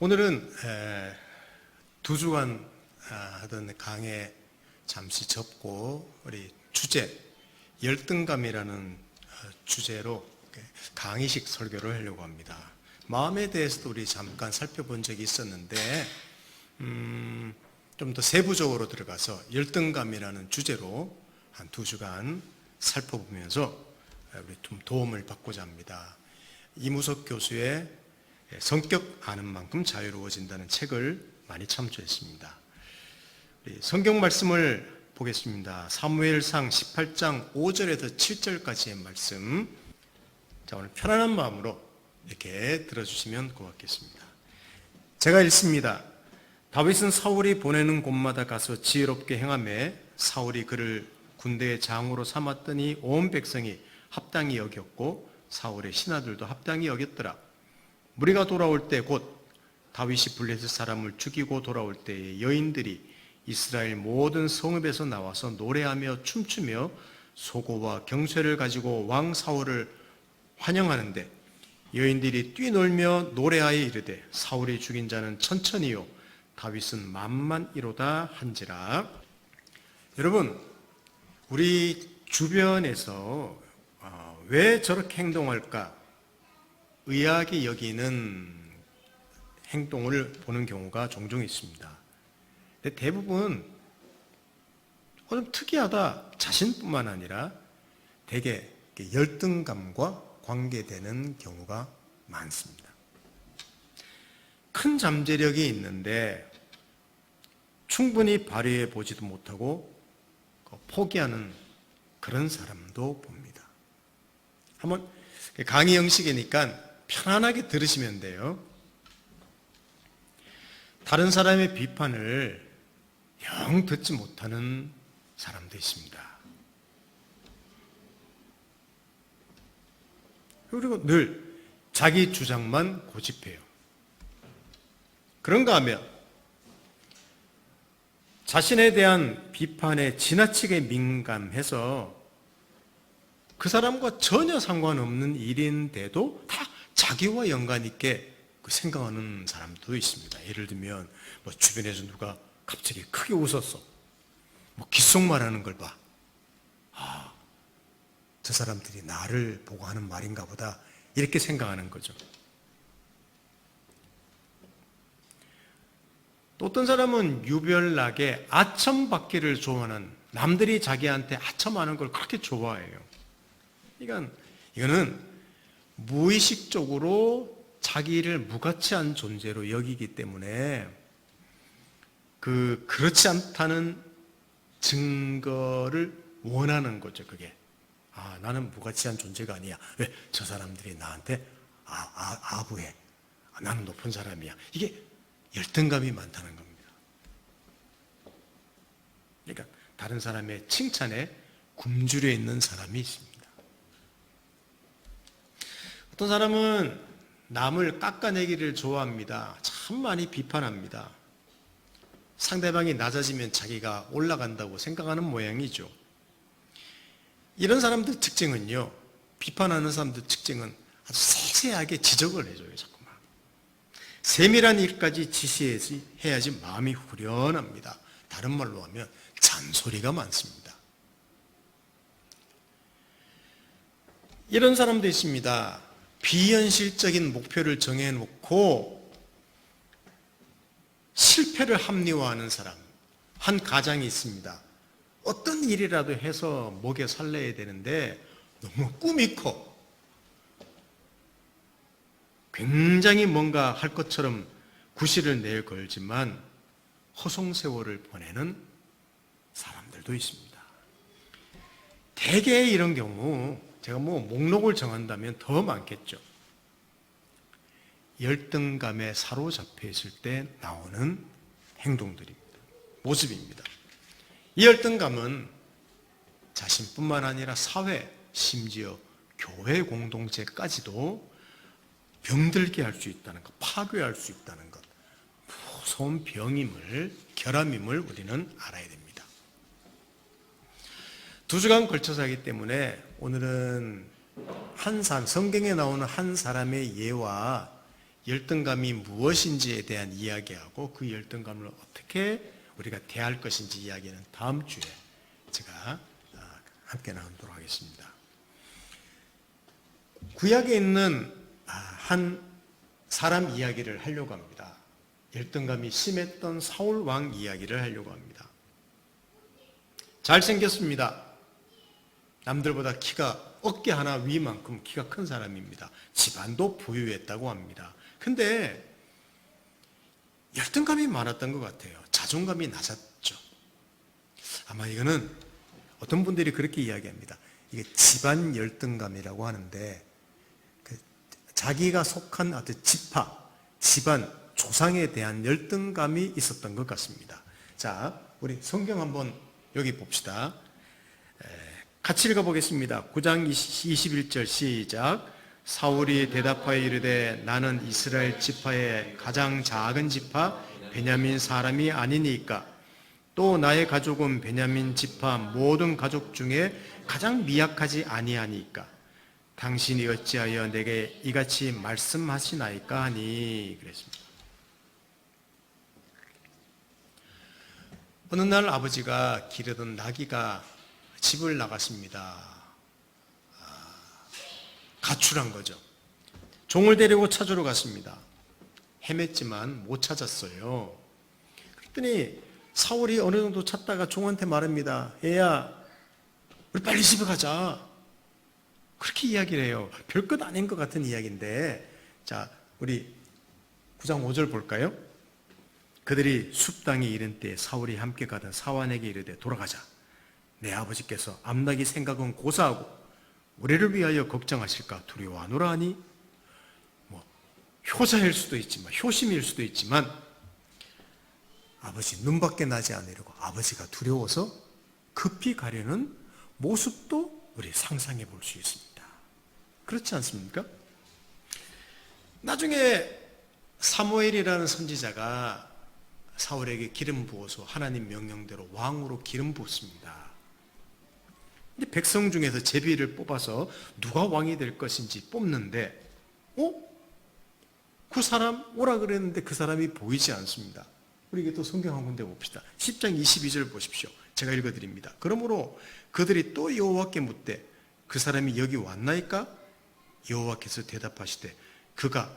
오늘은 두 주간 하던 강의 잠시 접고 우리 주제 열등감이라는 주제로 강의식 설교를 하려고 합니다. 마음에 대해서도 우리 잠깐 살펴본 적이 있었는데 좀 더 세부적으로 들어가서 열등감이라는 주제로 한 두 주간 살펴보면서 우리 좀 도움을 받고자 합니다. 이무석 교수의 성격 아는 만큼 자유로워진다는 책을 많이 참조했습니다. 성경 말씀을 보겠습니다. 사무엘상 18장 5절에서 7절까지의 말씀. 자, 오늘 편안한 마음으로 이렇게 들어주시면 고맙겠습니다. 제가 읽습니다. 다윗은 사울이 보내는 곳마다 가서 지혜롭게 행하며 사울이 그를 군대의 장으로 삼았더니 온 백성이 합당히 여겼고 사울의 신하들도 합당히 여겼더라. 무리가 돌아올 때 곧 다윗이 블레셋 사람을 죽이고 돌아올 때에 여인들이 이스라엘 모든 성읍에서 나와서 노래하며 춤추며 소고와 경쇠를 가지고 왕 사울을 환영하는데 여인들이 뛰놀며 노래하여 이르되 사울이 죽인 자는 천천히요 다윗은 만만이로다 한지라. 여러분, 우리 주변에서 왜 저렇게 행동할까 의아하게 여기는 행동을 보는 경우가 종종 있습니다. 근데 대부분 좀 특이하다 자신뿐만 아니라 대개 열등감과 관계되는 경우가 많습니다. 큰 잠재력이 있는데 충분히 발휘해 보지도 못하고 포기하는 그런 사람도 봅니다. 한번 강의 형식이니까 편안하게 들으시면 돼요. 다른 사람의 비판을 영 듣지 못하는 사람도 있습니다. 그리고 늘 자기 주장만 고집해요. 그런가 하면 자신에 대한 비판에 지나치게 민감해서 그 사람과 전혀 상관없는 일인데도 다 자기와 연관 있게 생각하는 사람도 있습니다. 예를 들면 주변에서 누가 갑자기 크게 웃었어. 귓속말하는 걸 봐. 저 사람들이 나를 보고 하는 말인가 보다 이렇게 생각하는 거죠. 또 어떤 사람은 유별나게 아첨받기를 좋아하는, 남들이 자기한테 아첨하는 걸 그렇게 좋아해요. 이거는 무의식적으로 자기를 무가치한 존재로 여기기 때문에 그렇지 않다는 증거를 원하는 거죠. 그게 나는 무가치한 존재가 아니야. 왜? 저 사람들이 나한테 아부해. 나는 높은 사람이야. 이게 열등감이 많다는 겁니다. 그러니까 다른 사람의 칭찬에 굶주려 있는 사람이 있습니다. 어떤 사람은 남을 깎아내기를 좋아합니다. 참 많이 비판합니다. 상대방이 낮아지면 자기가 올라간다고 생각하는 모양이죠. 이런 사람들 특징은요, 비판하는 사람들 특징은 아주 세세하게 지적을 해줘요. 자꾸만 세밀한 일까지 지시해야지 마음이 후련합니다. 다른 말로 하면 잔소리가 많습니다. 이런 사람도 있습니다. 비현실적인 목표를 정해놓고 실패를 합리화하는 사람. 한 가장이 있습니다. 어떤 일이라도 해서 먹여 살려야 되는데 너무 꿈이 커. 굉장히 뭔가 할 것처럼 구실을 내걸지만 허송세월을 보내는 사람들도 있습니다. 대개 이런 경우 제가 목록을 정한다면 더 많겠죠. 열등감에 사로잡혀 있을 때 나오는 행동들입니다. 모습입니다. 이 열등감은 자신뿐만 아니라 사회, 심지어 교회 공동체까지도 병들게 할 수 있다는 것, 파괴할 수 있다는 것, 무서운 병임을, 결함임을 우리는 알아야 됩니다. 두 주간 걸쳐서 하기 때문에 오늘은 성경에 나오는 한 사람의 예와 열등감이 무엇인지에 대한 이야기하고 그 열등감을 어떻게 우리가 대할 것인지 이야기는 다음 주에 제가 함께 나누도록 하겠습니다. 구약에 있는 한 사람 이야기를 하려고 합니다. 열등감이 심했던 사울 왕 이야기를 하려고 합니다. 잘생겼습니다. 남들보다 키가 어깨 하나 위만큼 키가 큰 사람입니다. 집안도 부유했다고 합니다. 근데 열등감이 많았던 것 같아요. 자존감이 낮았죠. 아마 이거는 어떤 분들이 그렇게 이야기합니다. 이게 집안 열등감이라고 하는데 자기가 속한 어떤 지파, 집안, 조상에 대한 열등감이 있었던 것 같습니다. 자, 우리 성경 한번 여기 봅시다. 같이 읽어보겠습니다. 9장 21절 시작. 사울이 대답하여 이르되 나는 이스라엘 지파의 가장 작은 지파 베냐민 사람이 아니니까 또 나의 가족은 베냐민 지파 모든 가족 중에 가장 미약하지 아니하니까 당신이 어찌하여 내게 이같이 말씀하시나이까 하니 그랬습니다. 어느 날 아버지가 기르던 나귀가 집을 나갔습니다. 가출한 거죠. 종을 데리고 찾으러 갔습니다. 헤맸지만 못 찾았어요. 그랬더니 사울이 어느 정도 찾다가 종한테 말합니다. 얘야, 우리 빨리 집에 가자. 그렇게 이야기를 해요. 별것 아닌 것 같은 이야기인데, 자, 우리 9장 5절 볼까요? 그들이 숲땅에 이른 때 사울이 함께 가던 사환에게 이르되 돌아가자. 내 아버지께서 암나기 생각은 고사하고 우리를 위하여 걱정하실까 두려워하노라 하니 효자일 수도 있지만 효심일 수도 있지만 아버지 눈밖에 나지 않으려고 아버지가 두려워서 급히 가려는 모습도 우리 상상해 볼 수 있습니다. 그렇지 않습니까? 나중에 사무엘이라는 선지자가 사울에게 기름 부어서 하나님 명령대로 왕으로 기름 부었습니다. 근데 백성 중에서 제비를 뽑아서 누가 왕이 될 것인지 뽑는데 그 사람 오라 그랬는데 그 사람이 보이지 않습니다. 우리 이게 또 성경 한 군데 봅시다. 10장 22절 보십시오. 제가 읽어드립니다. 그러므로 그들이 또 여호와께 묻되 그 사람이 여기 왔나이까? 여호와께서 대답하시되 그가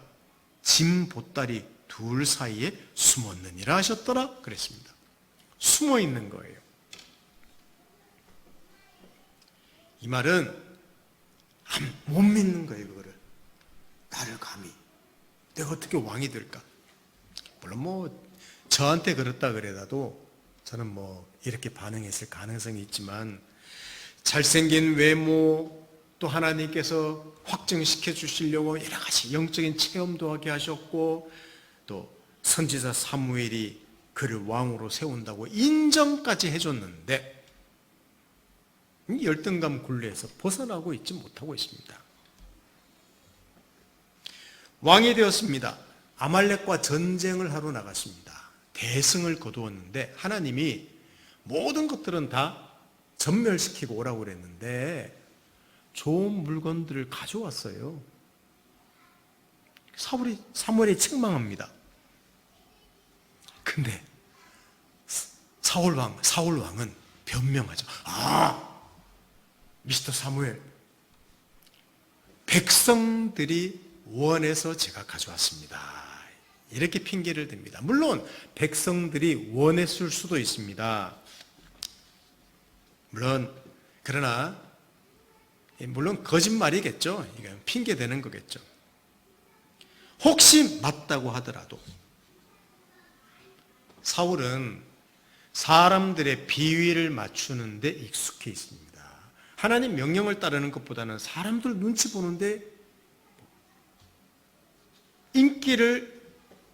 짐 보따리 둘 사이에 숨었느니라 하셨더라 그랬습니다. 숨어 있는 거예요. 이 말은 못 믿는 거예요. 그거를 나를 감히 내가 어떻게 왕이 될까? 물론 저한테 그렇다 그래도 저는 이렇게 반응했을 가능성이 있지만 잘생긴 외모 또 하나님께서 확증시켜 주시려고 여러 가지 영적인 체험도 하게 하셨고 또 선지자 사무엘이 그를 왕으로 세운다고 인정까지 해줬는데 열등감 굴레에서 벗어나고 있지 못하고 있습니다. 왕이 되었습니다. 아말렉과 전쟁을 하러 나갔습니다. 대승을 거두었는데 하나님이 모든 것들은 다 전멸시키고 오라고 그랬는데 좋은 물건들을 가져왔어요. 사무엘이 책망합니다. 근데 사울 왕은 변명하죠. 미스터 사무엘, 백성들이 원해서 제가 가져왔습니다. 이렇게 핑계를 댑니다. 물론 백성들이 원했을 수도 있습니다. 그러나 거짓말이겠죠. 이건 핑계 대는 거겠죠. 혹시 맞다고 하더라도 사울은 사람들의 비위를 맞추는 데 익숙해 있습니다. 하나님 명령을 따르는 것보다는 사람들 눈치 보는데 인기를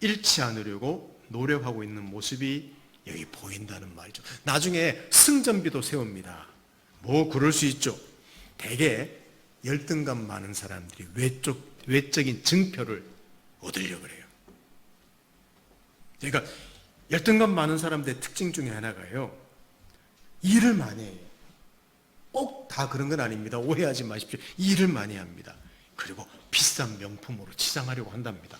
잃지 않으려고 노력하고 있는 모습이 여기 보인다는 말이죠. 나중에 승전비도 세웁니다. 그럴 수 있죠. 대개 열등감 많은 사람들이 외적인 증표를 얻으려고 그래요. 그러니까 열등감 많은 사람들의 특징 중에 하나가요. 일을 많이 해요. 꼭 다 그런 건 아닙니다. 오해하지 마십시오. 일을 많이 합니다. 그리고 비싼 명품으로 치장하려고 한답니다.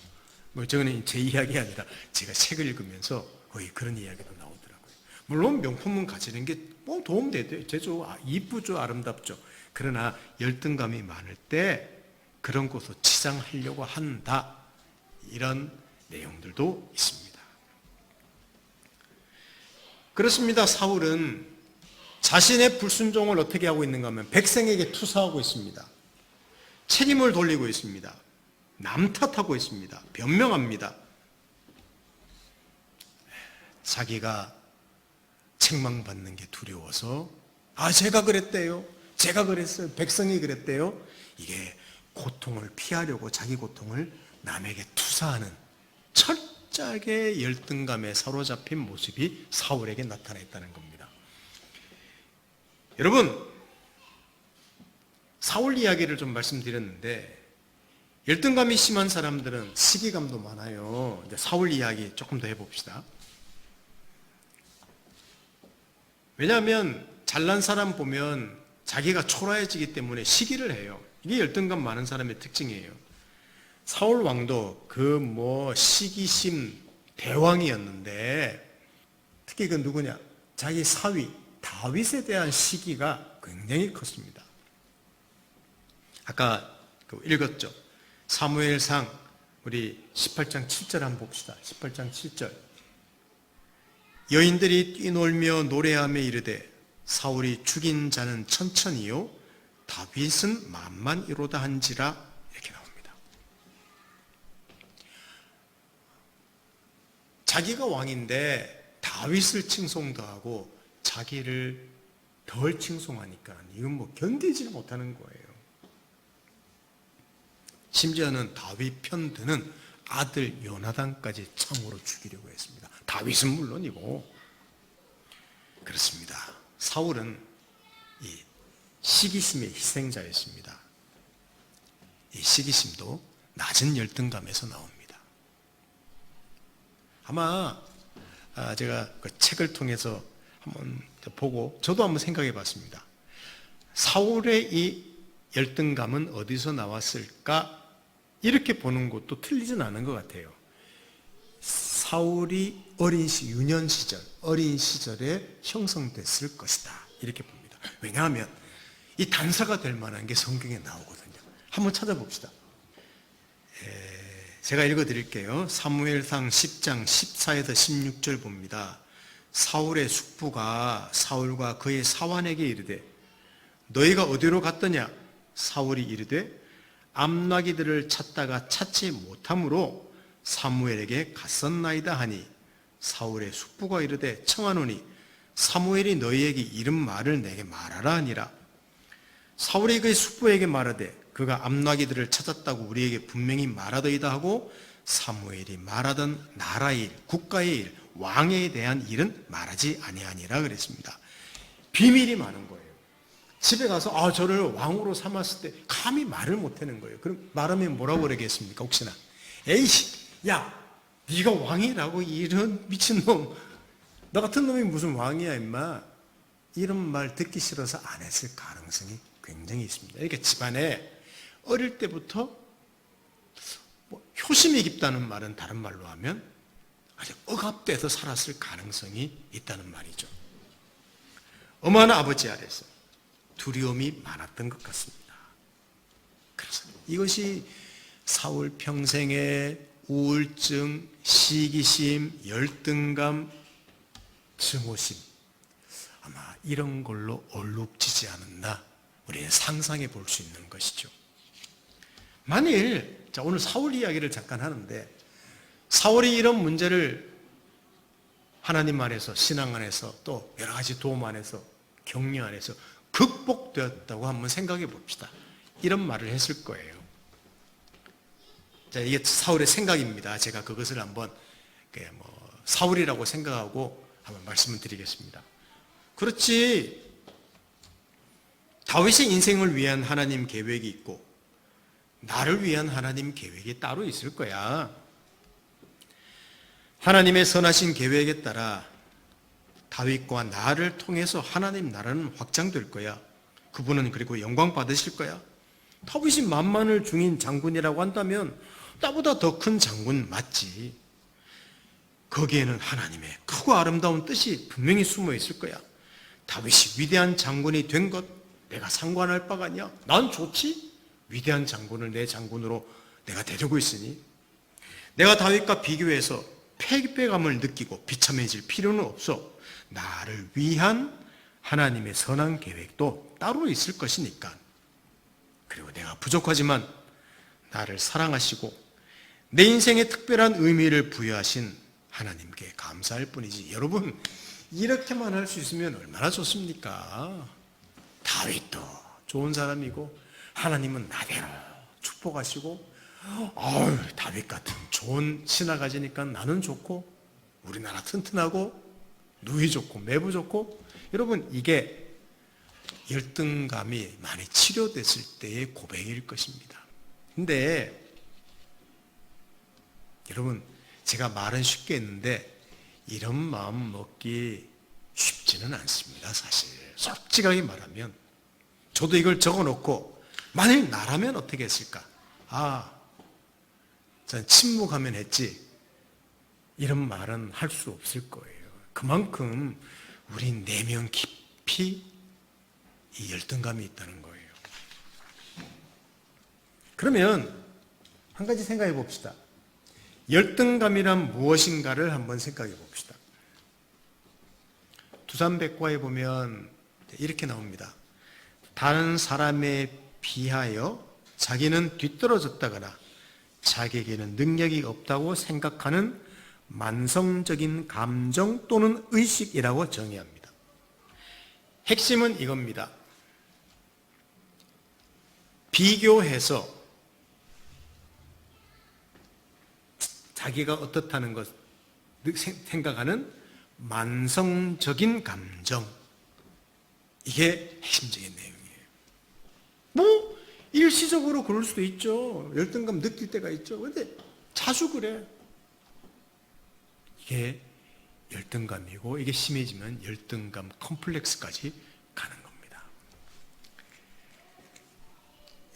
뭐 저거는 제 이야기가 아니라 제가 책을 읽으면서 거의 그런 이야기도 나오더라고요. 물론 명품은 가지는 게 뭐 도움되죠. 이쁘죠. 아름답죠. 그러나 열등감이 많을 때 그런 곳을 치장하려고 한다. 이런 내용들도 있습니다. 그렇습니다. 사울은 자신의 불순종을 어떻게 하고 있는가 하면 백성에게 투사하고 있습니다. 책임을 돌리고 있습니다. 남 탓하고 있습니다. 변명합니다. 자기가 책망받는 게 두려워서 제가 그랬대요. 제가 그랬어요. 백성이 그랬대요. 이게 고통을 피하려고 자기 고통을 남에게 투사하는 철저하게 열등감에 사로잡힌 모습이 사울에게 나타나 있다는 겁니다. 여러분, 사울 이야기를 좀 말씀드렸는데 열등감이 심한 사람들은 시기감도 많아요. 이제 사울 이야기 조금 더 해봅시다. 왜냐하면 잘난 사람 보면 자기가 초라해지기 때문에 시기를 해요. 이게 열등감 많은 사람의 특징이에요. 사울 왕도 시기심 대왕이었는데 특히 그 누구냐? 자기 사위 다윗에 대한 시기가 굉장히 컸습니다. 아까 읽었죠. 사무엘상 우리 18장 7절 한번 봅시다. 18장 7절. 여인들이 뛰놀며 노래하며 이르되 사울이 죽인 자는 천천히요 다윗은 만만이로다 한지라. 이렇게 나옵니다. 자기가 왕인데 다윗을 칭송도 하고 자기를 덜 칭송하니까 이건 견디지를 못하는 거예요. 심지어는 다윗 편드는 아들 요나단까지 창으로 죽이려고 했습니다. 다윗은 물론이고. 그렇습니다. 사울은 이 시기심의 희생자였습니다. 이 시기심도 낮은 열등감에서 나옵니다. 아마 제가 그 책을 통해서 한번 보고 저도 한번 생각해 봤습니다. 사울의 이 열등감은 어디서 나왔을까? 이렇게 보는 것도 틀리진 않은 것 같아요. 사울이 유년 시절, 어린 시절에 형성됐을 것이다. 이렇게 봅니다. 왜냐하면 이 단서가 될 만한 게 성경에 나오거든요. 한번 찾아봅시다. 제가 읽어드릴게요. 사무엘상 10장 14에서 16절 봅니다. 사울의 숙부가 사울과 그의 사환에게 이르되 너희가 어디로 갔더냐? 사울이 이르되 암나기들을 찾다가 찾지 못함으로 사무엘에게 갔었나이다 하니 사울의 숙부가 이르되 청하노니 사무엘이 너희에게 이런 말을 내게 말하라 하니라. 사울이 그의 숙부에게 말하되 그가 암나기들을 찾았다고 우리에게 분명히 말하더이다 하고 사무엘이 말하던 나라의 일, 국가의 일, 왕에 대한 일은 말하지 아니하니라 그랬습니다. 비밀이 많은 거예요. 집에 가서 저를 왕으로 삼았을 때 감히 말을 못하는 거예요. 그럼 말하면 뭐라고 그러겠습니까? 혹시나 야 네가 왕이라고 이런 미친놈, 너 같은 놈이 무슨 왕이야 임마, 이런 말 듣기 싫어서 안 했을 가능성이 굉장히 있습니다. 이렇게 집안에 어릴 때부터 효심이 깊다는 말은 다른 말로 하면 아주 억압돼서 살았을 가능성이 있다는 말이죠. 어머나 아버지 아래서 두려움이 많았던 것 같습니다. 그래서 이것이 사울 평생의 우울증, 시기심, 열등감, 증오심, 아마 이런 걸로 얼룩지지 않았나 우리는 상상해 볼 수 있는 것이죠. 만일 오늘 사울 이야기를 잠깐 하는데 사울이 이런 문제를 하나님 안에서, 신앙 안에서, 또 여러 가지 도움 안에서, 격려 안에서 극복되었다고 한번 생각해 봅시다. 이런 말을 했을 거예요. 자, 이게 사울의 생각입니다. 제가 그것을 한번 사울이라고 생각하고 한번 말씀을 드리겠습니다. 그렇지, 다윗의 인생을 위한 하나님 계획이 있고 나를 위한 하나님 계획이 따로 있을 거야. 하나님의 선하신 계획에 따라 다윗과 나를 통해서 하나님 나라는 확장될 거야. 그분은 그리고 영광 받으실 거야. 다윗이 만만을 중인 장군이라고 한다면 나보다 더 큰 장군 맞지. 거기에는 하나님의 크고 아름다운 뜻이 분명히 숨어 있을 거야. 다윗이 위대한 장군이 된 것 내가 상관할 바가 아니야. 난 좋지. 위대한 장군을 내 장군으로 내가 데리고 있으니 내가 다윗과 비교해서 패배감을 느끼고 비참해질 필요는 없어. 나를 위한 하나님의 선한 계획도 따로 있을 것이니까. 그리고 내가 부족하지만 나를 사랑하시고 내 인생에 특별한 의미를 부여하신 하나님께 감사할 뿐이지. 여러분, 이렇게만 할 수 있으면 얼마나 좋습니까? 다윗도 좋은 사람이고 하나님은 나대로 축복하시고 다윗 같은 좋은 신하 가지니까 나는 좋고 우리나라 튼튼하고 누이 좋고 매부 좋고. 여러분, 이게 열등감이 많이 치료됐을 때의 고백일 것입니다. 근데 여러분, 제가 말은 쉽게 했는데 이런 마음 먹기 쉽지는 않습니다. 사실 솔직하게 말하면 저도 이걸 적어놓고 만일 나라면 어떻게 했을까? 전 침묵하면 했지 이런 말은 할 수 없을 거예요. 그만큼 우리 내면 깊이 이 열등감이 있다는 거예요. 그러면 한 가지 생각해 봅시다. 열등감이란 무엇인가를 한번 생각해 봅시다. 두산백과에 보면 이렇게 나옵니다. 다른 사람에 비하여 자기는 뒤떨어졌다거나 자기에게는 능력이 없다고 생각하는 만성적인 감정 또는 의식이라고 정의합니다. 핵심은 이겁니다. 비교해서 자기가 어떻다는 것 생각하는 만성적인 감정, 이게 핵심적인 내용이에요. 일시적으로 그럴 수도 있죠. 열등감 느낄 때가 있죠. 그런데 자주 그래. 이게 열등감이고 이게 심해지면 열등감 컴플렉스까지 가는 겁니다.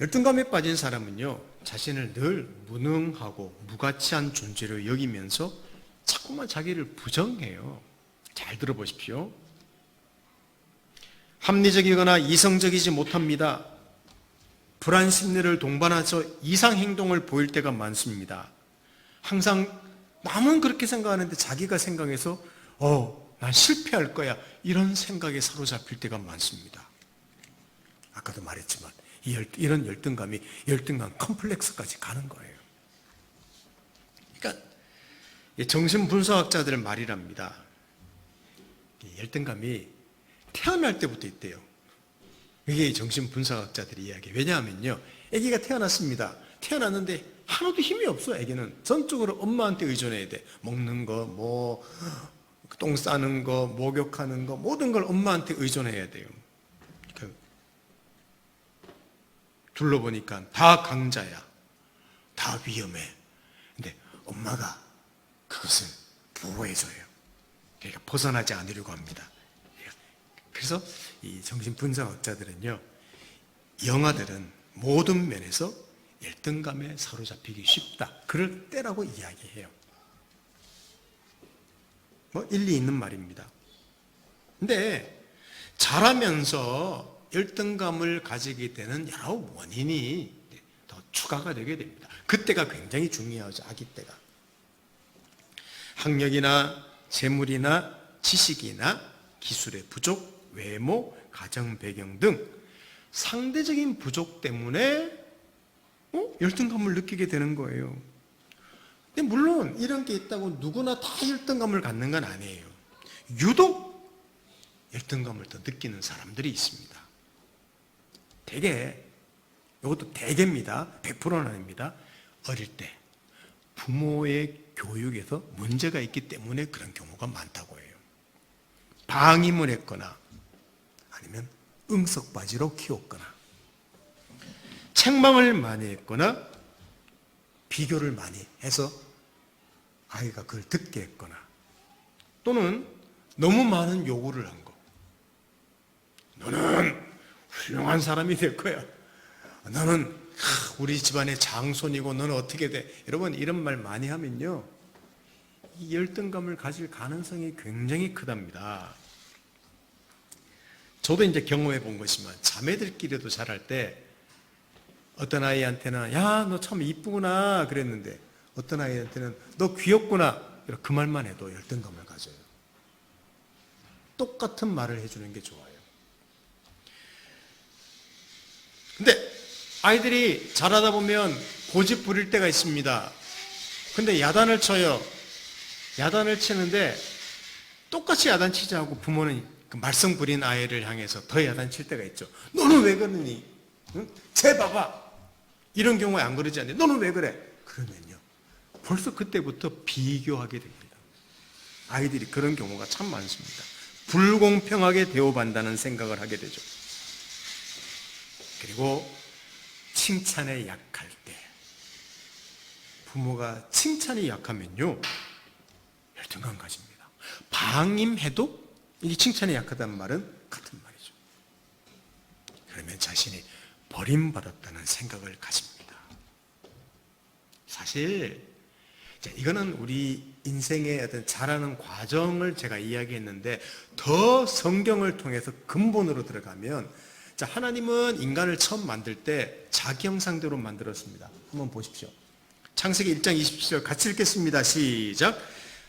열등감에 빠진 사람은요, 자신을 늘 무능하고 무가치한 존재로 여기면서 자꾸만 자기를 부정해요. 잘 들어보십시오. 합리적이거나 이성적이지 못합니다. 불안 심리를 동반해서 이상 행동을 보일 때가 많습니다. 항상 남은 그렇게 생각하는데 자기가 생각해서 난 실패할 거야 이런 생각에 사로잡힐 때가 많습니다. 아까도 말했지만 이런 열등감이 열등감 컴플렉스까지 가는 거예요. 그러니까 정신분석학자들 말이랍니다. 열등감이 태어날 때부터 있대요. 이게 정신분석학자들의 이야기. 왜냐하면요, 아기가 태어났습니다. 태어났는데 하나도 힘이 없어. 아기는 전적으로 엄마한테 의존해야 돼. 먹는 거, 똥 싸는 거, 목욕하는 거, 모든 걸 엄마한테 의존해야 돼요. 둘러보니까 다 강자야, 다 위험해. 근데 엄마가 그것을 보호해줘요. 그러니까 벗어나지 않으려고 합니다. 그래서 이 정신분석학자들은요, 영아들은 모든 면에서 열등감에 사로잡히기 쉽다, 그럴 때라고 이야기해요. 일리 있는 말입니다. 근데 자라면서 열등감을 가지게 되는 여러 원인이 더 추가가 되게 됩니다. 그때가 굉장히 중요하죠. 아기 때가. 학력이나 재물이나 지식이나 기술의 부족, 외모, 가정 배경 등 상대적인 부족 때문에 열등감을 느끼게 되는 거예요. 근데 물론 이런 게 있다고 누구나 다 열등감을 갖는 건 아니에요. 유독 열등감을 더 느끼는 사람들이 있습니다. 대개, 이것도 대개입니다. 100%는 아닙니다. 어릴 때 부모의 교육에서 문제가 있기 때문에 그런 경우가 많다고 해요. 방임을 했거나 아니면 응석바지로 키웠거나 책망을 많이 했거나 비교를 많이 해서 아이가 그걸 듣게 했거나 또는 너무 많은 요구를 한 거. 너는 훌륭한 사람이 될 거야. 너는 우리 집안의 장손이고 너는 어떻게 돼? 여러분 이런 말 많이 하면요, 이 열등감을 가질 가능성이 굉장히 크답니다. 저도 이제 경험해 본 것이지만 자매들끼리도 잘할 때 어떤 아이한테는 야, 너 참 이쁘구나 그랬는데 어떤 아이한테는 너 귀엽구나 그 말만 해도 열등감을 가져요. 똑같은 말을 해주는 게 좋아요. 근데 아이들이 자라다 보면 고집 부릴 때가 있습니다. 근데 야단을 쳐요. 야단을 치는데 똑같이 야단치자 하고 부모는 그 말썽 부린 아이를 향해서 더 야단칠 때가 있죠. 너는 왜 그러니? 응? 쟤 봐봐. 이런 경우에 안 그러지 않는데 너는 왜 그래? 그러면요, 벌써 그때부터 비교하게 됩니다. 아이들이 그런 경우가 참 많습니다. 불공평하게 대우받는다는 생각을 하게 되죠. 그리고 칭찬에 약할 때, 부모가 칭찬이 약하면요 열등감 가집니다. 방임해도 이 칭찬에 약하다는 말은 같은 말이죠. 그러면 자신이 버림받았다는 생각을 가집니다. 사실 이거는 우리 인생의 어떤 자라는 과정을 제가 이야기했는데, 더 성경을 통해서 근본으로 들어가면, 하나님은 인간을 처음 만들 때 자기 형상대로 만들었습니다. 한번 보십시오. 창세기 1장 27절 같이 읽겠습니다. 시작.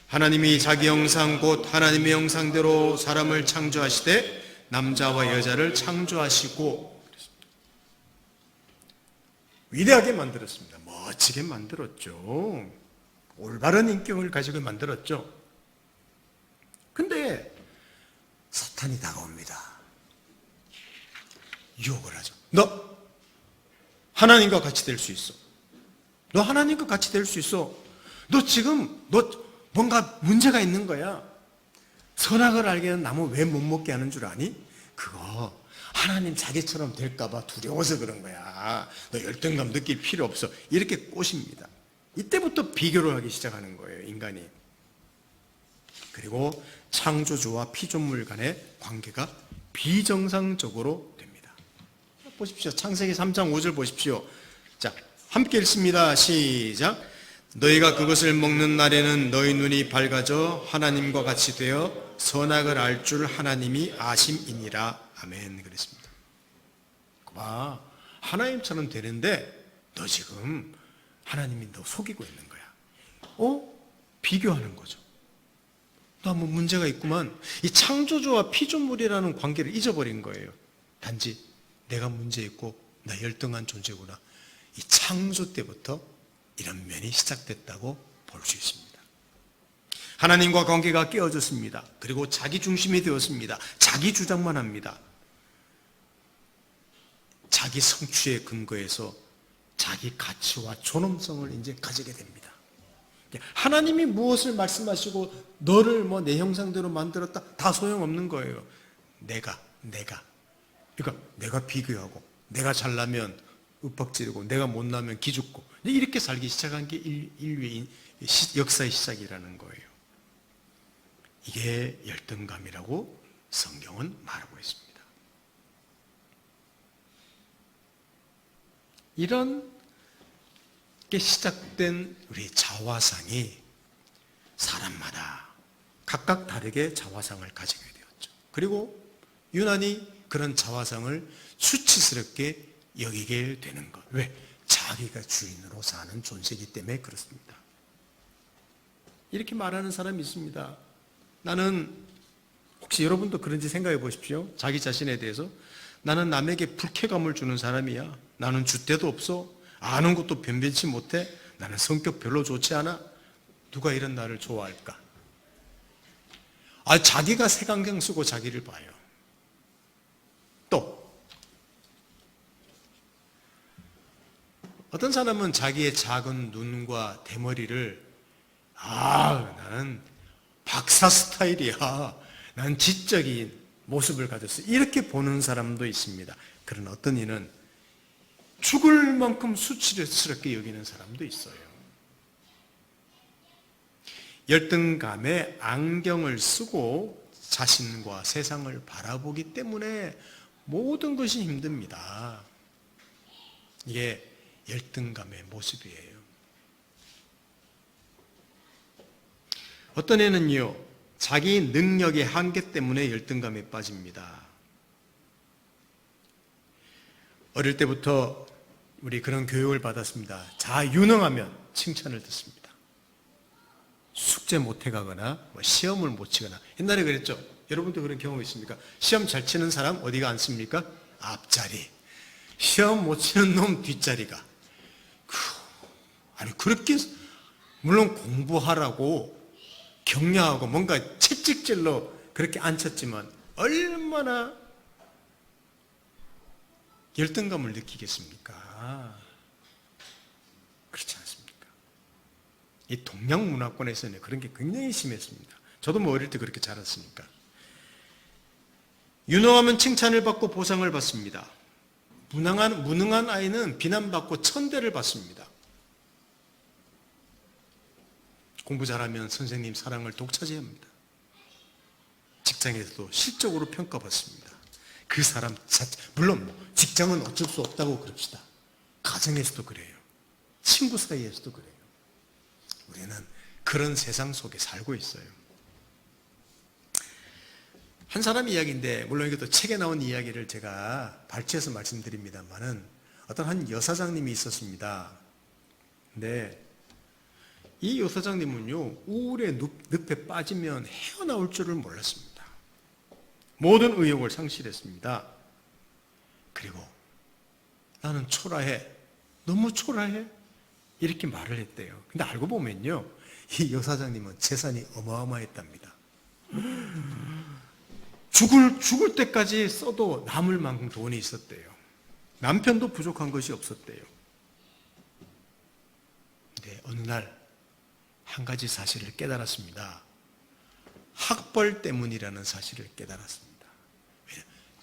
하나님이 자기 형상 곧 하나님의 형상대로 사람을 창조하시되 남자와 여자를 창조하시고, 위대하게 만들었습니다. 멋지게 만들었죠. 올바른 인격을 가지고 만들었죠. 근데 사탄이 다가옵니다. 유혹을 하죠. 너 하나님과 같이 될 수 있어. 너 하나님과 같이 될 수 있어. 너 지금 뭔가 문제가 있는 거야. 선악을 알게는 나무 왜 못 먹게 하는 줄 아니? 그거 하나님 자기처럼 될까봐 두려워서 그런 거야. 너 열등감 느낄 필요 없어. 이렇게 꼬십니다. 이때부터 비교를 하기 시작하는 거예요, 인간이. 그리고 창조주와 피조물 간의 관계가 비정상적으로 됩니다. 보십시오. 창세기 3장 5절 보십시오. 자, 함께 읽습니다. 시작. 너희가 그것을 먹는 날에는 너희 눈이 밝아져 하나님과 같이 되어 선악을 알 줄 하나님이 아심이니라. 아멘. 그랬습니다. 봐, 하나님처럼 되는데 너 지금 하나님이 너 속이고 있는 거야. 비교하는 거죠. 너 뭐 문제가 있구만. 이 창조주와 피조물이라는 관계를 잊어버린 거예요. 단지 내가 문제 있고 나 열등한 존재구나. 이 창조 때부터 이런 면이 시작됐다고 볼 수 있습니다. 하나님과 관계가 깨어졌습니다. 그리고 자기 중심이 되었습니다. 자기 주장만 합니다. 자기 성취에 근거해서 자기 가치와 존엄성을 이제 가지게 됩니다. 하나님이 무엇을 말씀하시고 너를 내 형상대로 만들었다, 다 소용없는 거예요. 내가 그러니까 내가 비교하고, 내가 잘나면 윽박지르고, 내가 못나면 기죽고, 이렇게 살기 시작한 게 인류의 역사의 시작이라는 거예요. 이게 열등감이라고 성경은 말하고 있습니다. 이런 게 시작된 우리 자화상이 사람마다 각각 다르게 자화상을 가지게 되었죠. 그리고 유난히 그런 자화상을 수치스럽게 여기게 되는 것. 왜? 자기가 주인으로 사는 존재이기 때문에 그렇습니다. 이렇게 말하는 사람이 있습니다. 나는, 혹시 여러분도 그런지 생각해 보십시오. 자기 자신에 대해서. 나는 남에게 불쾌감을 주는 사람이야. 나는 줏대도 없어. 아는 것도 변변치 못해. 나는 성격 별로 좋지 않아. 누가 이런 나를 좋아할까? 자기가 색안경 쓰고 자기를 봐요. 또 어떤 사람은 자기의 작은 눈과 대머리를 나는 박사 스타일이야. 난 지적인 모습을 가졌어. 이렇게 보는 사람도 있습니다. 그러나 어떤 이는 죽을 만큼 수치스럽게 여기는 사람도 있어요. 열등감에 안경을 쓰고 자신과 세상을 바라보기 때문에 모든 것이 힘듭니다. 이게 열등감의 모습이에요. 어떤 애는요, 자기 능력의 한계 때문에 열등감에 빠집니다. 어릴 때부터 우리 그런 교육을 받았습니다. 유능하면 칭찬을 듣습니다. 숙제 못 해가거나 시험을 못 치거나. 옛날에 그랬죠. 여러분도 그런 경험 있습니까? 시험 잘 치는 사람 어디가 앉습니까? 앞자리. 시험 못 치는 놈 뒷자리가. 아니 그렇게 물론 공부하라고 격려하고 뭔가 채찍질로 그렇게 앉혔지만 얼마나 열등감을 느끼겠습니까? 그렇지 않습니까? 이 동양 문화권에서는 그런 게 굉장히 심했습니다. 저도 어릴 때 그렇게 자랐으니까. 유능하면 칭찬을 받고 보상을 받습니다. 무능한 아이는 비난받고 천대를 받습니다. 공부 잘하면 선생님 사랑을 독차지합니다. 직장에서도 실적으로 평가받습니다. 그 사람 물론 직장은 어쩔 수 없다고 그럽시다. 가정에서도 그래요. 친구 사이에서도 그래요. 우리는 그런 세상 속에 살고 있어요. 한 사람 이야기인데 물론 이것도 책에 나온 이야기를 제가 발췌해서 말씀드립니다만은 어떤 한 여사장님이 있었습니다. 근데 이 여사장님은요, 우울의 늪에 빠지면 헤어나올 줄을 몰랐습니다. 모든 의욕을 상실했습니다. 그리고 나는 초라해. 너무 초라해. 이렇게 말을 했대요. 근데 알고 보면요, 이 여사장님은 재산이 어마어마했답니다. 죽을 때까지 써도 남을 만큼 돈이 있었대요. 남편도 부족한 것이 없었대요. 근데 어느 날 한 가지 사실을 깨달았습니다. 학벌 때문이라는 사실을 깨달았습니다.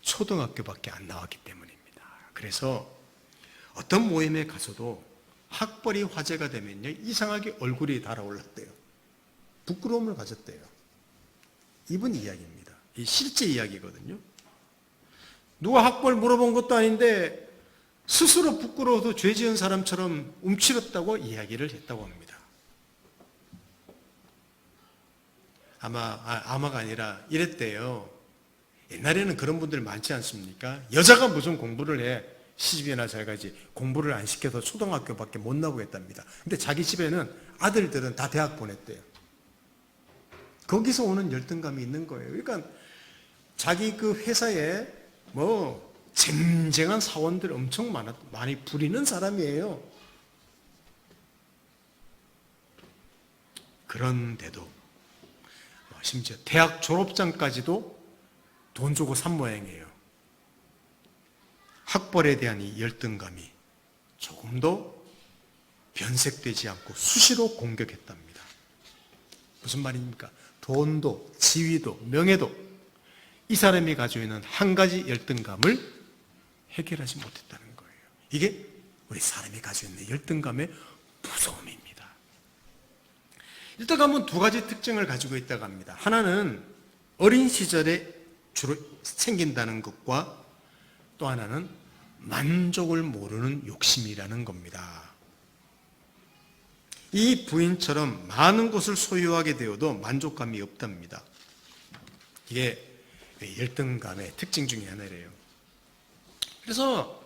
초등학교밖에 안 나왔기 때문입니다. 그래서 어떤 모임에 가서도 학벌이 화제가 되면요, 이상하게 얼굴이 달아올랐대요. 부끄러움을 가졌대요. 이분 이야기입니다. 이 실제 이야기거든요. 누가 학벌 물어본 것도 아닌데 스스로 부끄러워서 죄 지은 사람처럼 움츠렸다고 이야기를 했다고 합니다. 아마가 아니라 이랬대요. 옛날에는 그런 분들 많지 않습니까? 여자가 무슨 공부를 해. 시집이나 잘 가지. 공부를 안 시켜서 초등학교밖에 못 나오겠답니다. 근데 자기 집에는 아들들은 다 대학 보냈대요. 거기서 오는 열등감이 있는 거예요. 그러니까 자기 그 회사에 쟁쟁한 사원들 엄청 많이 부리는 사람이에요. 그런데도 심지어 대학 졸업장까지도 돈 주고 산 모양이에요. 학벌에 대한 이 열등감이 조금도 변색되지 않고 수시로 공격했답니다. 무슨 말입니까? 돈도, 지위도, 명예도 이 사람이 가지고 있는 한 가지 열등감을 해결하지 못했다는 거예요. 이게 우리 사람이 가지고 있는 열등감의 무서움입니다. 열등감은 두 가지 특징을 가지고 있다고 합니다. 하나는 어린 시절에 주로 생긴다는 것과 또 하나는 만족을 모르는 욕심이라는 겁니다. 이 부인처럼 많은 것을 소유하게 되어도 만족감이 없답니다. 이게 열등감의 특징 중에 하나래요. 그래서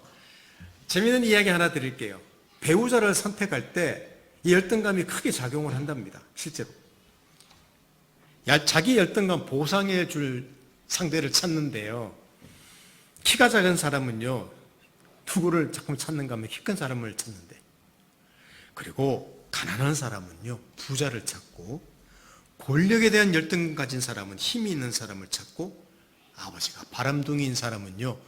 재미있는 이야기 하나 드릴게요. 배우자를 선택할 때 이 열등감이 크게 작용을 한답니다. 실제로. 자기 열등감 보상해 줄 상대를 찾는데요. 키가 작은 사람은요, 누구를 자꾸 찾는가 하면 키 큰 사람을 찾는데, 그리고 가난한 사람은요, 부자를 찾고, 권력에 대한 열등감 가진 사람은 힘이 있는 사람을 찾고, 아버지가 바람둥이인 사람은요,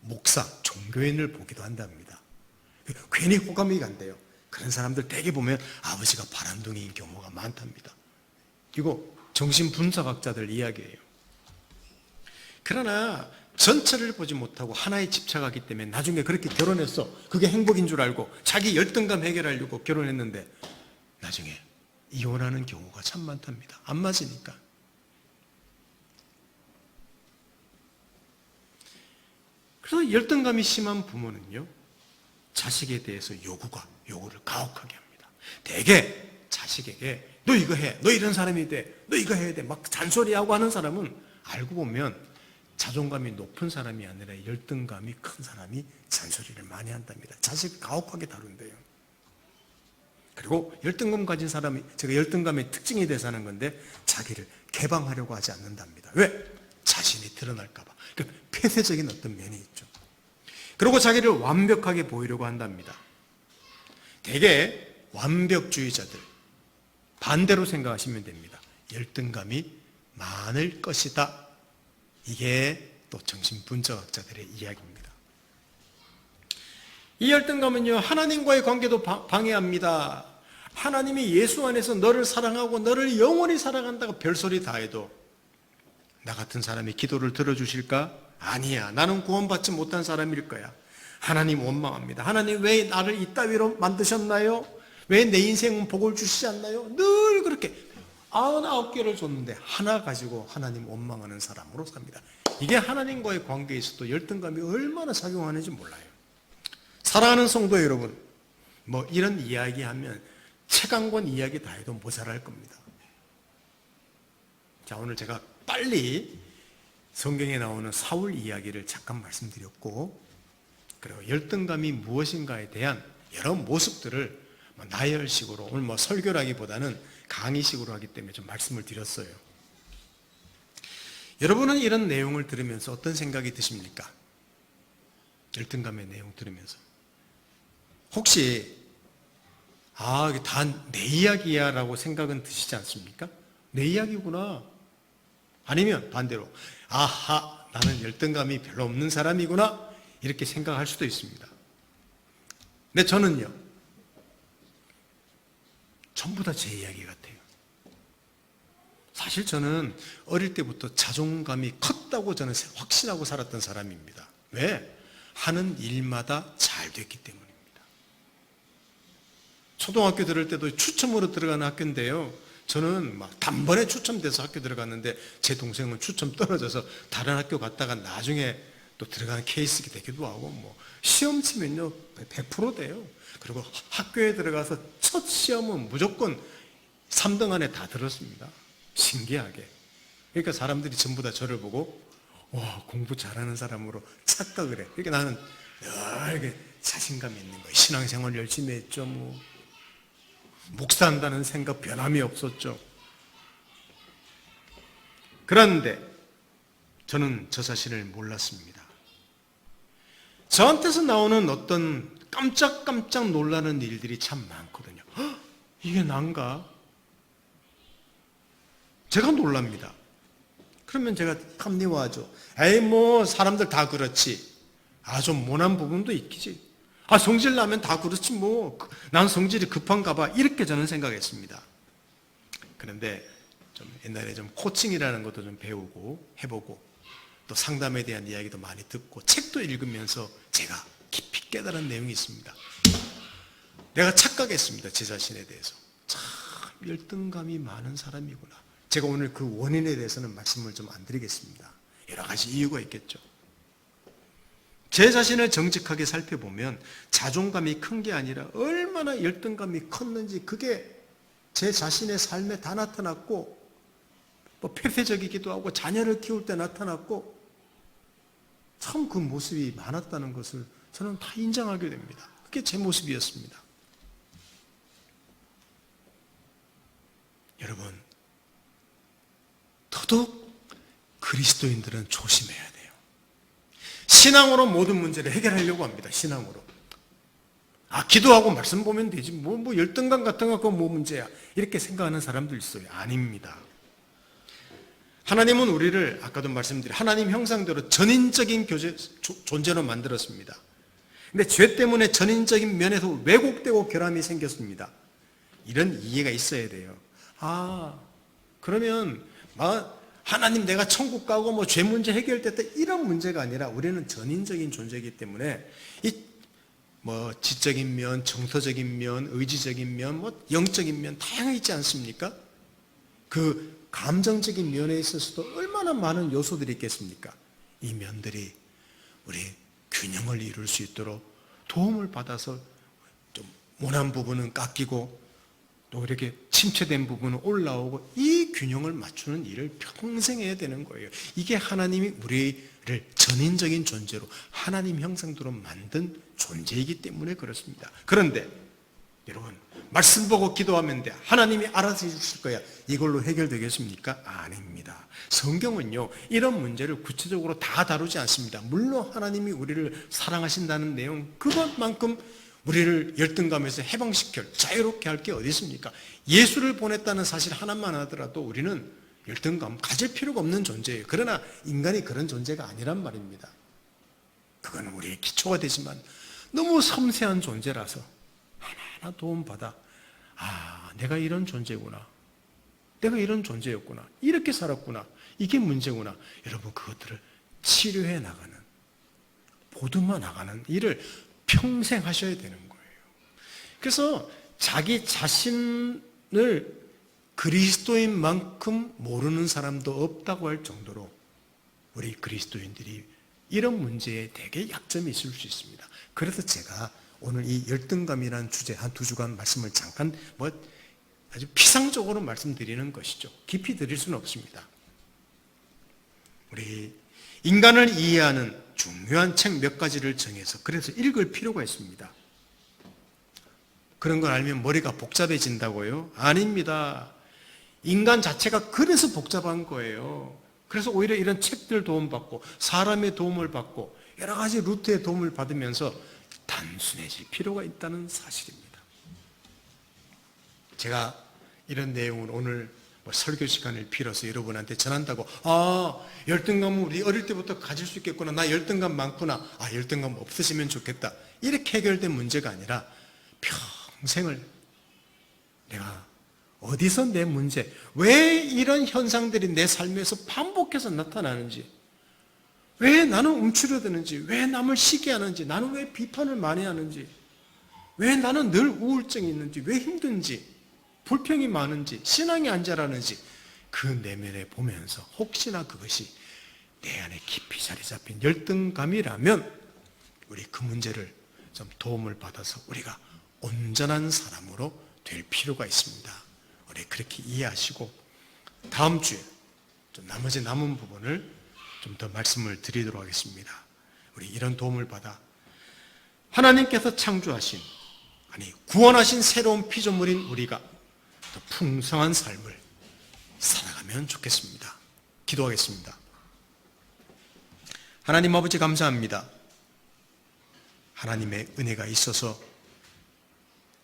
목사, 종교인을 보기도 한답니다. 괜히 호감이 간대요. 그런 사람들 대개 보면 아버지가 바람둥이인 경우가 많답니다. 이거 정신분석학자들 이야기예요. 그러나 전체를 보지 못하고 하나에 집착하기 때문에 나중에 그렇게 결혼했어. 그게 행복인 줄 알고 자기 열등감 해결하려고 결혼했는데 나중에 이혼하는 경우가 참 많답니다. 안 맞으니까. 그래서 열등감이 심한 부모는요, 자식에 대해서 요구를 가혹하게 합니다. 대개 자식에게 너 이거 해, 너 이런 사람이 돼, 너 이거 해야 돼 막 잔소리하고 하는 사람은 알고 보면 자존감이 높은 사람이 아니라 열등감이 큰 사람이 잔소리를 많이 한답니다. 자식을 가혹하게 다룬대요. 그리고 열등감 가진 사람이, 제가 열등감의 특징이 돼서 하는 건데, 자기를 개방하려고 하지 않는답니다. 왜? 자신이 드러날까 봐. 그러니까 폐쇄적인 어떤 면이 있죠. 그리고 자기를 완벽하게 보이려고 한답니다. 대개 완벽주의자들, 반대로 생각하시면 됩니다. 열등감이 많을 것이다. 이게 또 정신분석학자들의 이야기입니다. 이 열등감은요, 하나님과의 관계도 방해합니다. 하나님이 예수 안에서 너를 사랑하고 너를 영원히 사랑한다고 별소리 다 해도 나 같은 사람이 기도를 들어주실까? 아니야. 나는 구원받지 못한 사람일 거야. 하나님 원망합니다. 하나님 왜 나를 이따위로 만드셨나요? 왜 내 인생은 복을 주시지 않나요? 늘 그렇게 99개를 줬는데 하나 가지고 하나님 원망하는 사람으로 삽니다. 이게 하나님과의 관계에서도 열등감이 얼마나 작용하는지 몰라요. 사랑하는 성도 여러분, 뭐 이런 이야기하면 책 한 권 이야기 다 해도 모자랄 겁니다. 자, 오늘 제가 빨리 성경에 나오는 사울 이야기를 잠깐 말씀드렸고, 그리고 열등감이 무엇인가에 대한 여러 모습들을 나열식으로, 오늘 설교라기보다는 강의식으로 하기 때문에 좀 말씀을 드렸어요. 여러분은 이런 내용을 들으면서 어떤 생각이 드십니까? 열등감의 내용 들으면서 혹시 이게 다 내 이야기야 라고 생각은 드시지 않습니까? 내 이야기구나. 아니면 반대로 아하, 나는 열등감이 별로 없는 사람이구나, 이렇게 생각할 수도 있습니다. 근데 저는요, 전부 다 제 이야기 같아요. 사실 저는 어릴 때부터 자존감이 컸다고 저는 확신하고 살았던 사람입니다. 왜? 하는 일마다 잘 됐기 때문입니다. 초등학교 들을 때도 추첨으로 들어가는 학교인데요, 저는 막 단번에 추첨돼서 학교 들어갔는데 제 동생은 추첨 떨어져서 다른 학교 갔다가 나중에 또 들어가는 케이스가 되기도 하고, 시험 치면요 100% 돼요. 그리고 학교에 들어가서 첫 시험은 무조건 3등 안에 다 들었습니다. 신기하게. 그러니까 사람들이 전부 다 저를 보고 와, 공부 잘하는 사람으로 착각을 해. 그러니까 나는 늘 자신감이 있는 거예요. 신앙생활 열심히 했죠. 목사한다는 생각 변함이 없었죠. 그런데 저는 저 자신을 몰랐습니다. 저한테서 나오는 어떤 깜짝깜짝 놀라는 일들이 참 많거든요. 이게 난가? 제가 놀랍니다. 그러면 제가 합리화하죠. 에이, 사람들 다 그렇지. 좀 모난 부분도 있겠지. 성질 나면 다 그렇지 난 성질이 급한가 봐. 이렇게 저는 생각했습니다. 그런데 좀 옛날에 좀 코칭이라는 것도 좀 배우고 해보고, 또 상담에 대한 이야기도 많이 듣고 책도 읽으면서 제가 깊이 깨달은 내용이 있습니다. 내가 착각했습니다. 제 자신에 대해서. 참 열등감이 많은 사람이구나. 제가 오늘 그 원인에 대해서는 말씀을 좀 안 드리겠습니다. 여러 가지 이유가 있겠죠. 제 자신을 정직하게 살펴보면 자존감이 큰 게 아니라 얼마나 열등감이 컸는지 그게 제 자신의 삶에 다 나타났고, 폐쇄적이기도 하고 자녀를 키울 때 나타났고, 참 그 모습이 많았다는 것을 저는 다 인정하게 됩니다. 그게 제 모습이었습니다. 여러분, 더더욱 그리스도인들은 조심해야 돼요. 신앙으로 모든 문제를 해결하려고 합니다. 신앙으로. 기도하고 말씀 보면 되지. 열등감 같은 거 그거 문제야. 이렇게 생각하는 사람도 있어요. 아닙니다. 하나님은 우리를 아까도 말씀드린 하나님 형상대로 전인적인 존재로 만들었습니다. 근데 죄 때문에 전인적인 면에서 왜곡되고 결함이 생겼습니다. 이런 이해가 있어야 돼요. 그러면 하나님 내가 천국 가고 죄 문제 해결됐다, 이런 문제가 아니라 우리는 전인적인 존재이기 때문에 지적인 면, 정서적인 면, 의지적인 면, 영적인 면 다양하게 있지 않습니까? 그 감정적인 면에 있어서도 얼마나 많은 요소들이 있겠습니까? 이 면들이 우리 균형을 이룰 수 있도록 도움을 받아서 좀 모난 부분은 깎이고 또 이렇게 침체된 부분은 올라오고 이 균형을 맞추는 일을 평생 해야 되는 거예요. 이게 하나님이 우리를 전인적인 존재로 하나님 형상대로 만든 존재이기 때문에 그렇습니다. 그런데 여러분, 말씀 보고 기도하면 돼. 하나님이 알아서 해주실 거야. 이걸로 해결되겠습니까? 아닙니다. 성경은요, 이런 문제를 구체적으로 다 다루지 않습니다. 물론 하나님이 우리를 사랑하신다는 내용, 그것만큼 우리를 열등감에서 해방시켜 자유롭게 할 게 어디 있습니까? 예수를 보냈다는 사실 하나만 하더라도 우리는 열등감 가질 필요가 없는 존재예요. 그러나 인간이 그런 존재가 아니란 말입니다. 그거는 우리의 기초가 되지만 너무 섬세한 존재라서 하나하나 도움받아, 내가 이런 존재구나, 내가 이런 존재였구나, 이렇게 살았구나, 이게 문제구나. 여러분, 그것들을 치료해 나가는, 보듬어 나가는 일을 평생 하셔야 되는 거예요. 그래서 자기 자신을 그리스도인만큼 모르는 사람도 없다고 할 정도로 우리 그리스도인들이 이런 문제에 되게 약점이 있을 수 있습니다. 그래서 제가 오늘 이 열등감이라는 주제 한 2주간 말씀을 잠깐 아주 피상적으로 말씀드리는 것이죠. 깊이 드릴 수는 없습니다. 우리 인간을 이해하는 중요한 책 몇 가지를 정해서 그래서 읽을 필요가 있습니다. 그런 걸 알면 머리가 복잡해진다고요? 아닙니다. 인간 자체가 그래서 복잡한 거예요. 그래서 오히려 이런 책들 도움받고 사람의 도움을 받고 여러 가지 루트의 도움을 받으면서 단순해질 필요가 있다는 사실입니다. 제가 이런 내용을 오늘 설교 시간을 빌어서 여러분한테 전한다고 열등감은 우리 어릴 때부터 가질 수 있겠구나, 나 열등감 많구나, 열등감 없어지면 좋겠다, 이렇게 해결된 문제가 아니라 평생을 내가 어디서 내 문제, 왜 이런 현상들이 내 삶에서 반복해서 나타나는지, 왜 나는 움츠려드는지, 왜 남을 시기하는지, 나는 왜 비판을 많이 하는지, 왜 나는 늘 우울증이 있는지, 왜 힘든지, 불평이 많은지, 신앙이 안 자라는지 그 내면에 보면서 혹시나 그것이 내 안에 깊이 자리 잡힌 열등감이라면 우리 그 문제를 좀 도움을 받아서 우리가 온전한 사람으로 될 필요가 있습니다. 우리 그렇게 이해하시고 다음 주에 좀 나머지 남은 부분을 좀 더 말씀을 드리도록 하겠습니다. 우리 이런 도움을 받아 하나님께서 창조하신, 구원하신 새로운 피조물인 우리가 더 풍성한 삶을 살아가면 좋겠습니다. 기도하겠습니다. 하나님 아버지, 감사합니다. 하나님의 은혜가 있어서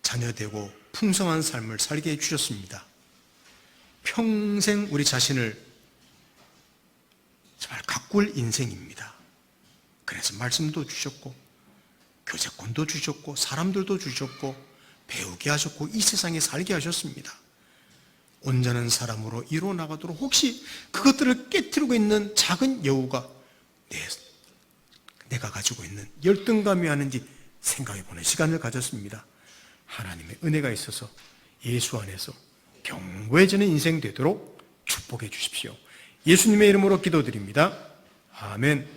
자녀되고 풍성한 삶을 살게 해주셨습니다. 평생 우리 자신을 정말 가꿀 인생입니다. 그래서 말씀도 주셨고 교제권도 주셨고 사람들도 주셨고 배우게 하셨고 이 세상에 살게 하셨습니다. 온전한 사람으로 이루어 나가도록 혹시 그것들을 깨뜨리고 있는 작은 여우가 내가 가지고 있는 열등감이 아닌지 생각해보는 시간을 가졌습니다. 하나님의 은혜가 있어서 예수 안에서 견고해지는 인생 되도록 축복해 주십시오. 예수님의 이름으로 기도드립니다. 아멘.